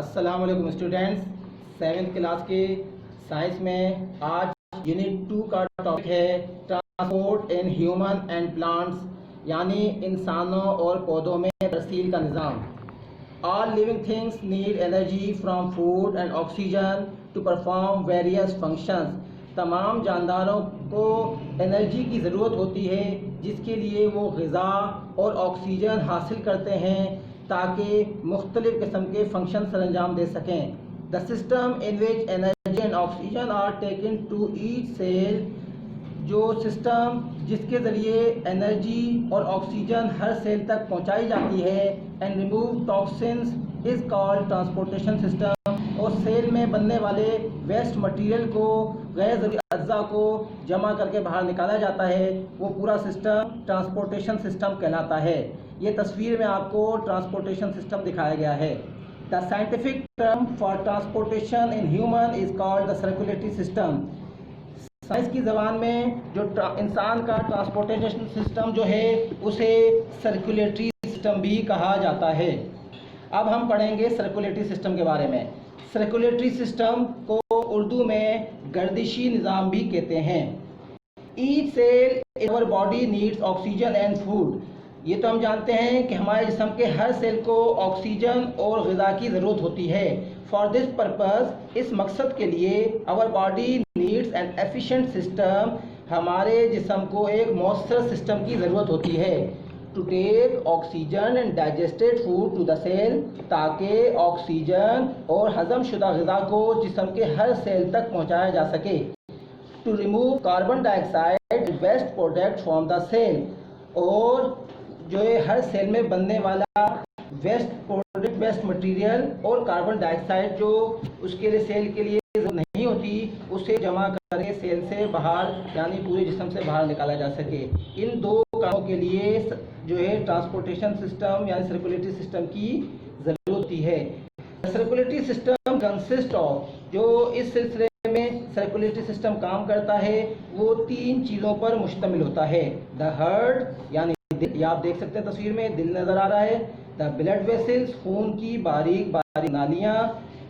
अस्सलाम वालेकुम students, 7th class के साइंस में आज यूनिट 2 का टॉपिक है transport in human and plants, यानी इंसानों और पौधों में तरसील का निज़ाम। All living things need energy from food and oxygen to perform various functions. तमाम जानदारों को एनर्जी की ज़रूरत होती है जिसके लिए वो ग़िज़ा और ऑक्सीजन हासिल करते हैं ताकि मुख्तलिफ़ किस्म के फंक्शन सर अंजाम दे सकें। The system in which energy and oxygen are taken to each cell, जो सिस्टम जिसके ज़रिए एनर्जी और ऑक्सीजन हर सेल तक पहुंचाई जाती है and remove toxins is called transportation system. और सेल में बनने वाले वेस्ट मटेरियल को, गैर ज़रूरी अज्जा को जमा करके बाहर निकाला जाता है, वो पूरा सिस्टम ट्रांसपोर्टेशन सिस्टम कहलाता है। ये तस्वीर में आपको ट्रांसपोर्टेशन सिस्टम दिखाया गया है। The scientific term for transportation in human is called the circulatory system. Science की ज़बान में जो इंसान का ट्रांसपोर्टेशन सिस्टम जो है उसे सर्कुलेटरी सिस्टम भी कहा जाता है। अब हम पढ़ेंगे सर्कुलेटरी सिस्टम के बारे में। सर्कुलेटरी सिस्टम को उर्दू में गर्दिशी निज़ाम भी कहते हैं। Each cell in our body needs oxygen and food. ये तो हम जानते हैं कि हमारे जिस्म के हर सेल को ऑक्सीजन और ग़िज़ा की ज़रूरत होती है। फॉर दिस पर्पज़, इस मकसद के लिए our body needs an efficient system, हमारे जिस्म को एक मौसर सिस्टम की ज़रूरत होती है to take oxygen and digested food to the cell, ताकि ऑक्सीजन और हज़म शुदा ग़िज़ा को जिस्म के हर सेल तक पहुँचाया जा सके। To remove carbon dioxide waste product from the cell, और जो है हर सेल में बनने वाला वेस्ट प्रोडक्ट, वेस्ट मटेरियल और कार्बन डाइऑक्साइड जो उसके लिए सेल के लिए नहीं होती, उसे जमा करके सेल से बाहर यानी पूरे जिस्म से बाहर निकाला जा सके। इन दो कामों के लिए जो है ट्रांसपोर्टेशन सिस्टम यानी सर्कुलेटरी सिस्टम की ज़रूरत होती है। सर्कुलेटरी सिस्टम कंसिस्ट ऑफ, जो इस सिलसिले में सर्कुलेटरी सिस्टम काम करता है वो 3 चीज़ों पर मुश्तमिल होता है। द हार्ट यानी दिल, ये आप देख सकते हैं तस्वीर में दिल नज़र आ रहा है। द ब्लड वेसल्स, खून की बारीक बारीक नालियाँ,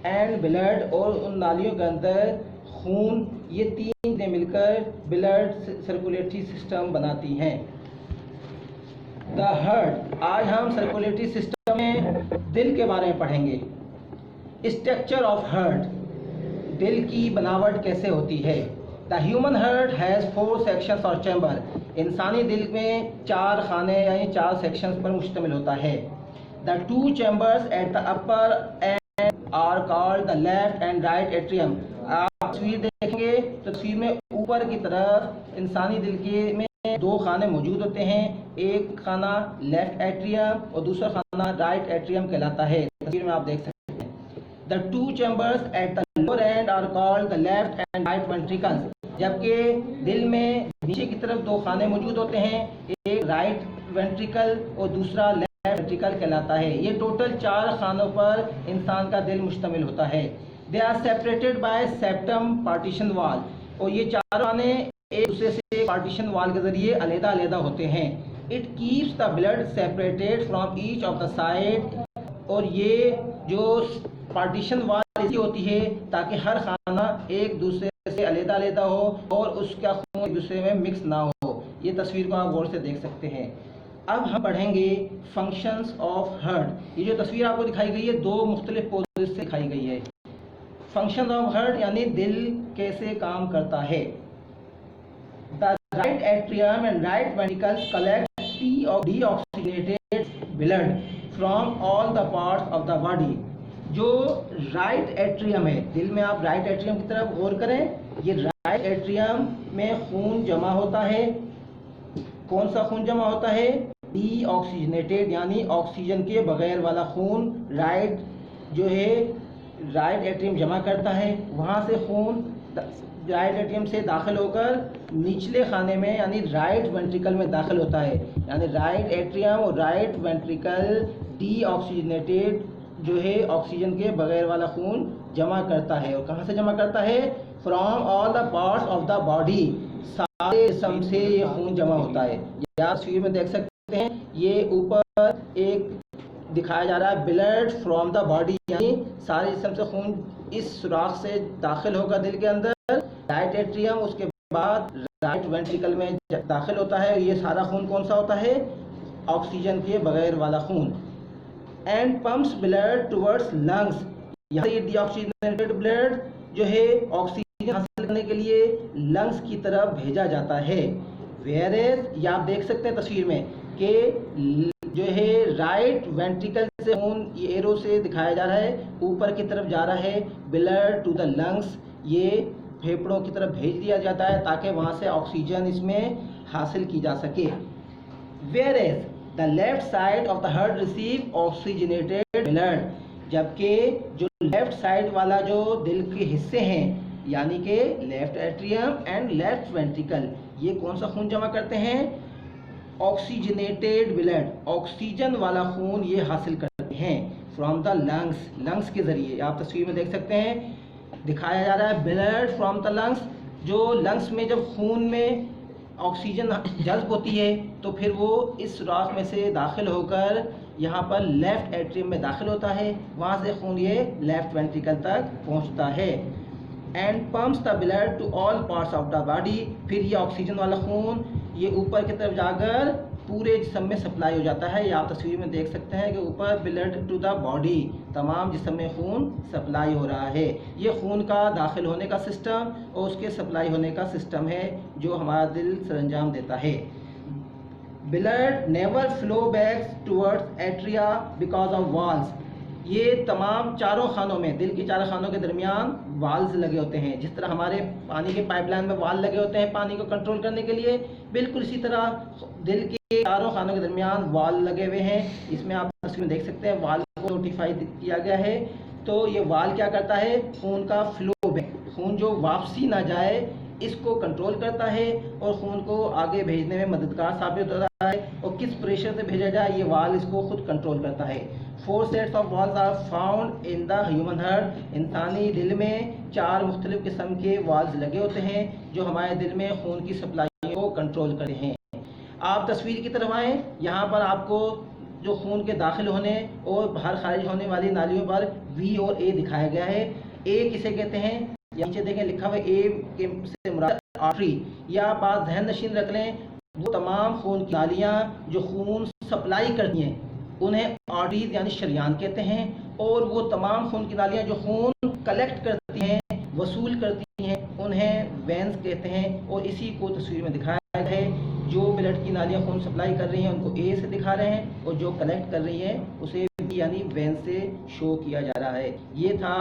एंड ब्लड, और उन नालियों के अंदर खून, ये 3 चीज़ें मिलकर ब्लड सर्कुलेटरी सिस्टम बनाती हैं। द हार्ट, आज हम सर्कुलेटरी सिस्टम में दिल के बारे में पढ़ेंगे। स्ट्रक्चर ऑफ हार्ट, दिल की बनावट कैसे होती है। The human heart has 4 sections और चैम्बर। इंसानी दिल में 4 खाने यानी 4 सेक्शंस पर मुश्तमिल होता है। The 2 chambers at the upper end are called the left and right atrium. आप तस्वीर देखेंगे, तस्वीर में ऊपर की तरफ इंसानी दिल के में 2 खाने मौजूद होते हैं। एक खाना लेफ्ट एट्रियम और दूसरा खाना राइट एट्रियम कहलाता है। तस्वीर में आप देख सकते हैं। The 2 chambers at the lower end are called the left and right ventricles. जबकि दिल में नीचे की तरफ 2 खाने मौजूद होते हैं, एक राइट वेंट्रिकल और दूसरा लेफ्ट वेंट्रिकल कहलाता है। ये टोटल 4 खानों पर इंसान का दिल मुश्तमिल होता है। They are separated by septum partition wall, और ये 4 खाने एक दूसरे से पार्टीशन वाल के जरिए अलग-अलग होते हैं। It keeps the blood separated from each of the side, और ये जो पार्टीशन वाल ऐसी होती है ताकि हर खाना एक दूसरे से अलग-अलग हो और उसका खून एक दूसरे में मिक्स ना हो। ये तस्वीर को आप गौर से देख सकते हैं। अब हम पढ़ेंगे फंक्शंस ऑफ हार्ट। ये जो तस्वीर आपको दिखाई गई है 2 मुख्तलिफ पोजेस से दिखाई गई है। फंक्शन ऑफ हार्ट यानी दिल कैसे काम करता है। The right atrium and right ventricles collect deoxygenated blood from all the parts of the body. जो राइट एट्रियम है, दिल में आप राइट एट्रियम की तरफ गौर करें, ये राइट एट्रियम में खून जमा होता है। कौन सा खून जमा होता है? डीऑक्सीजनेटेड यानी ऑक्सीजन के बगैर वाला खून राइट जो है राइट एट्रियम जमा करता है। वहाँ से खून राइट एट्रियम से दाखिल होकर निचले खाने में यानी राइट वेंट्रिकल में दाखिल होता है। यानी राइट एट्रियम और राइट वेंट्रिकल डीऑक्सीजनेटेड जो है ऑक्सीजन के बगैर वाला खून जमा करता है। और कहाँ से जमा करता है? From all the parts of the body, सारे जिस्म से ये खून जमा होता है। या तस्वीर में देख सकते हैं, ये ऊपर एक दिखाया जा रहा है ब्लड फ्रॉम द बॉडी, यानी सारे जिस्म से खून इस सुराख से दाखिल होगा दिल के अंदर, राइट एट्रियम, उसके बाद राइट वेंट्रिकल में दाखिल होता है। ये सारा खून कौन सा होता है? ऑक्सीजन के बगैर वाला खून। And pumps blood towards lungs, यहाँ से डीऑक्सीजनेटेड ब्लड जो है ऑक्सीजन हासिल करने के लिए लंग्स की तरफ भेजा जाता है। वेयरएज ये आप देख सकते हैं तस्वीर में कि जो है राइट वेंट्रिकल से खून ये एरो से दिखाया जा रहा है, ऊपर की तरफ जा रहा है ब्लड टू द लंग्स, ये फेफड़ों की तरफ भेज दिया जाता है ताकि वहाँ से ऑक्सीजन इसमें हासिल की जा सके। Whereas the left side of the heart receive oxygenated blood, जबकि जो लेफ्ट साइड वाला जो दिल के हिस्से हैं यानी कि left atrium and left ventricle, ये कौन सा खून जमा करते हैं? ऑक्सीजनेटेड ब्लड, ऑक्सीजन वाला खून ये हासिल करते हैं फ्रॉम द लंग्स, लंग्स के ज़रिए। आप तस्वीर में देख सकते हैं दिखाया जा रहा है ब्लड फ्रॉम द लंग्स। जो लंग्स में जब खून में ऑक्सीजन जज्ब होती है तो फिर वो इस सुराख में से दाखिल होकर यहाँ पर लेफ़्ट एट्रियम में दाखिल होता है, वहाँ से खून ये लेफ़्ट वेंट्रिकल तक पहुँचता है। And pumps the blood to all parts of the body, फिर ये ऑक्सीजन वाला खून ये ऊपर की तरफ जाकर पूरे जिस्म में सप्लाई हो जाता है। ये आप तस्वीर में देख सकते हैं कि ऊपर ब्लड टू द बॉडी, तमाम जिस्म में खून सप्लाई हो रहा है। ये खून का दाखिल होने का सिस्टम और उसके सप्लाई होने का सिस्टम है जो हमारा दिल सरंजाम देता है। Blood never flow back towards atria because of valves, ये तमाम चारों खानों में, दिल के चारों खानों के दरमियान वाल्स लगे होते हैं। जिस तरह हमारे पानी के पाइपलाइन में वाल लगे होते हैं पानी को कंट्रोल करने के लिए, बिल्कुल इसी तरह दिल के चारों खानों के दरमियान वाल लगे हुए हैं। इसमें आप तस्वीर में देख सकते हैं वाल को नोटिफाई किया गया है। तो ये वाल क्या करता है? खून का फ्लो, खून जो वापसी ना जाए इसको कंट्रोल करता है और खून को आगे भेजने में मददगार साबित होता है। और किस प्रेशर से भेजा जाए ये वाल इसको खुद कंट्रोल करता है। 4 sets of valves are found in the human heart, इंसानी दिल में 4 मुख्तलिफ किस्म के वाल्स लगे होते हैं जो हमारे दिल में खून की सप्लाई को कंट्रोल करते हैं। आप तस्वीर की तरफ आएँ, यहाँ पर आपको जो खून के दाखिल होने और बाहर खारिज होने वाली नालियों पर V और A दिखाया गया है। A किसे कहते हैं? नीचे देखें लिखा हुआ A के से मुराद आर्टरी, या बात जहन नशीन रख लें, वो तमाम खून की नालियाँ जो खून सप्लाई करती हैं उन्हें आर्टरीज यानी शरियान कहते हैं। और वो तमाम खून की नालियाँ जो खून कलेक्ट करती हैं, वसूल करती हैं, उन्हें वेंस कहते हैं। और इसी को तस्वीर में दिखाया है, जो ब्लड की नालियाँ खून सप्लाई कर रही हैं उनको A से दिखा रहे हैं और जो कलेक्ट कर रही हैं उसे B यानी वेन से शो किया जा रहा है। ये था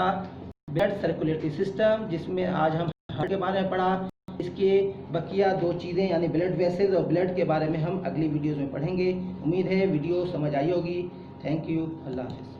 ब्लड सर्कुलेटरी सिस्टम जिसमें आज हम हार्ट के बारे में पढ़ा। इसके बकिया 2 चीज़ें यानी ब्लड वेसल्स और ब्लड के बारे में हम अगली वीडियोज़ में पढ़ेंगे। उम्मीद है वीडियो समझ आई होगी। Thank you. अल्लाह हाफ़िज़।